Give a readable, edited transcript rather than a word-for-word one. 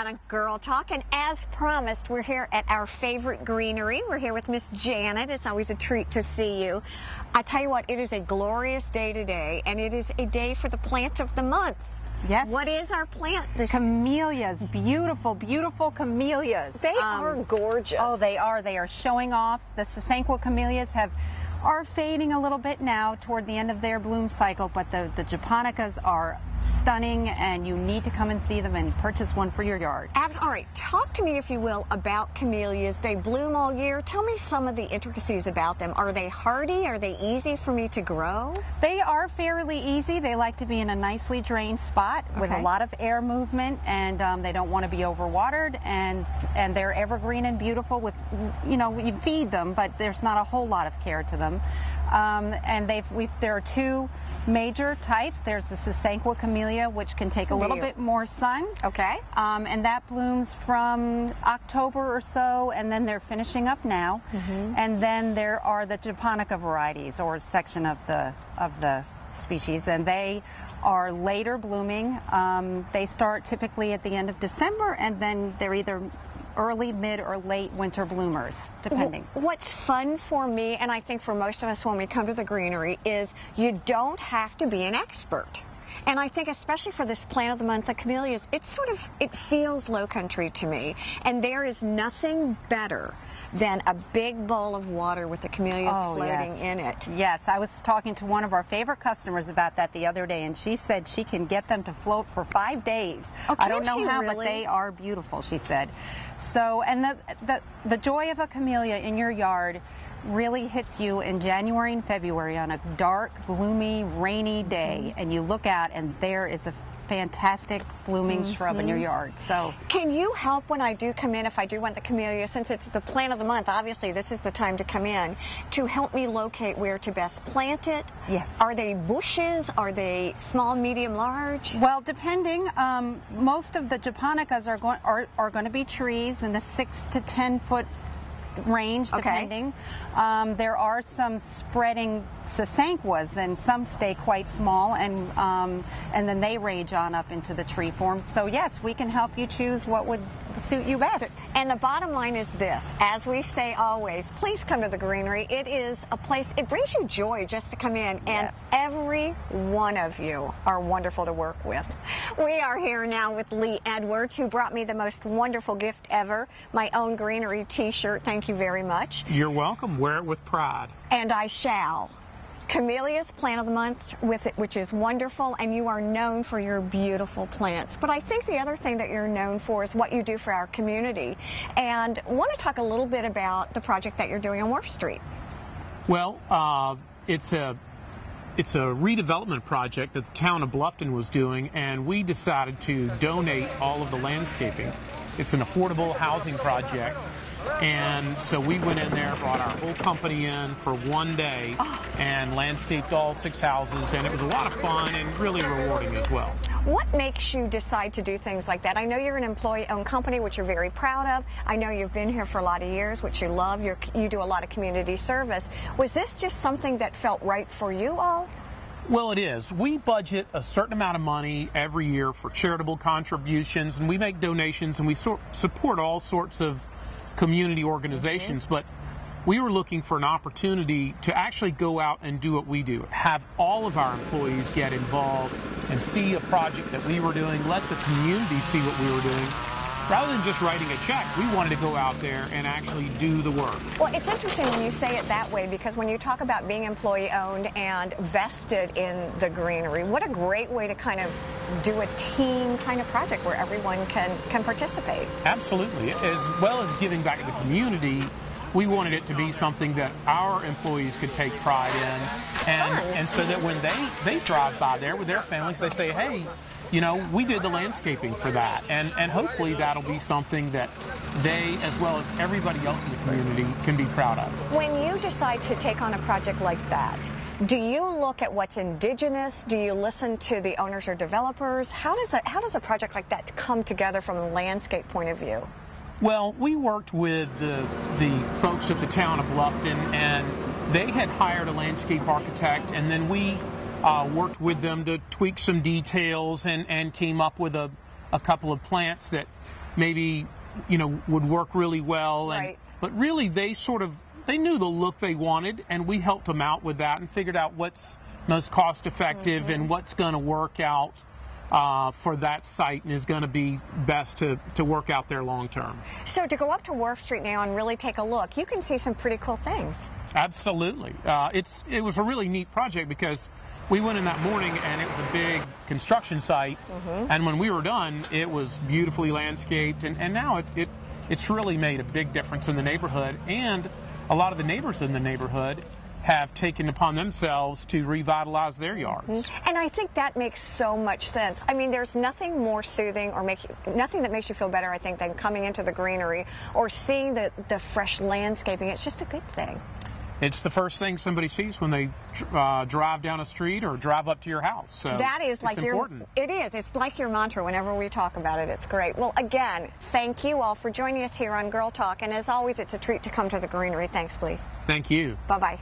on Girl Talk, and as promised, we're here at our favorite greenery. We're here with Miss Janet. It's always a treat to see you. I tell you what, it is a glorious day today, and it is a day for the plant of the month. Yes. What is our plant? Camellias, beautiful, beautiful camellias. They are gorgeous. Oh, they are. They are showing off. The Sasanqua camellias are fading a little bit now toward the end of their bloom cycle, but the japonicas are stunning, and you need to come and see them and purchase one for your yard. All right, talk to me, if you will, about camellias. They bloom all year. Tell me some of the intricacies about them. Are they hardy? Are they easy for me to grow? They are fairly easy. They like to be in a nicely drained spot with a lot of air movement, and they don't want to be overwatered, and they're evergreen and beautiful with, you feed them, but there's not a whole lot of care to them. And there are two major types. There's the Sasanqua camellia, which can take a little bit more sun. Okay. And that blooms from October or so, and then they're finishing up now. And then there are the japonica varieties, or section of the species, and they are later blooming. They start typically at the end of December, and then they're either early, mid, or late winter bloomers, depending. What's fun for me, and I think for most of us when we come to the greenery, is you don't have to be an expert. And I think especially for this plant of the month, the camellias, it feels low country to me. And there is nothing better than a big bowl of water with the camellias floating in it. Yes, I was talking to one of our favorite customers about that the other day, and she said she can get them to float for 5 days. Oh, I don't know really? how, but they are beautiful, she said. So, and the joy of a camellia in your yard really hits you in January and February on a dark, gloomy, rainy day, and you look out and there is a fantastic blooming shrub in your yard. So, can you help when I do come in, if I do want the camellia, since it's the plant of the month, obviously this is the time to come in, to help me locate where to best plant it? Yes. Are they bushes? Are they small, medium, large? Well, depending. Most of the japonicas are going to be trees in the 6 to 10 foot range, depending. There are some spreading Sasanquas, and some stay quite small, and then they range on up into the tree form. So yes, we can help you choose what would suit you best. And the bottom line is this: as we say always, please come to the greenery. It is a place, it brings you joy just to come in, and every one of you are wonderful to work with. We are here now with Lee Edwards, who brought me the most wonderful gift ever, my own greenery t-shirt. Thank you very much. You're welcome. Wear it with pride. And I shall. Camellias, plant of the month, which is wonderful, and you are known for your beautiful plants. But I think the other thing that you're known for is what you do for our community. And I want to talk a little bit about the project that you're doing on Wharf Street. Well, it's a redevelopment project that the town of Bluffton was doing, and we decided to donate all of the landscaping. It's an affordable housing project. And so we went in there, brought our whole company in for one day, and landscaped all 6 houses, and it was a lot of fun and really rewarding as well. What makes you decide to do things like that? I know you're an employee-owned company, which you're very proud of. I know you've been here for a lot of years, which you love. You do a lot of community service. Was this just something that felt right for you all? Well, it is. We budget a certain amount of money every year for charitable contributions, and we make donations, and we support all sorts of community organizations, but we were looking for an opportunity to actually go out and do what we do, have all of our employees get involved and see a project that we were doing, let the community see what we were doing. Rather than just writing a check, we wanted to go out there and actually do the work. Well, it's interesting when you say it that way, because when you talk about being employee-owned and vested in the greenery, what a great way to kind of do a team kind of project where everyone can participate. Absolutely. As well as giving back to the community, we wanted it to be something that our employees could take pride in, and so that when they drive by there with their families, they say, hey, we did the landscaping for that, and hopefully that'll be something that they, as well as everybody else in the community, can be proud of. When you decide to take on a project like that, do you look at what's indigenous? Do you listen to the owners or developers? How does a project like that come together from a landscape point of view? Well, we worked with the folks at the town of Bluffton, and they had hired a landscape architect, and then we worked with them to tweak some details and came up with a couple of plants that maybe, you know, would work really well. Right. But really, they knew the look they wanted, and we helped them out with that and figured out what's most cost effective and what's going to work out for that site and is going to be best to work out there long term. So to go up to Wharf Street now and really take a look, you can see some pretty cool things. Absolutely. It was a really neat project because we went in that morning and it was a big construction site, and when we were done, it was beautifully landscaped, and now it's really made a big difference in the neighborhood, and a lot of the neighbors in the neighborhood have taken upon themselves to revitalize their yards. And I think that makes so much sense. I mean, there's nothing more soothing or nothing that makes you feel better, I think, than coming into the Greenery or seeing the fresh landscaping. It's just a good thing. It's the first thing somebody sees when they drive down a street or drive up to your house. So that is like important. It is. It's like your mantra whenever we talk about it. It's great. Well, again, thank you all for joining us here on Girl Talk. And as always, it's a treat to come to the Greenery. Thanks, Lee. Thank you. Bye-bye.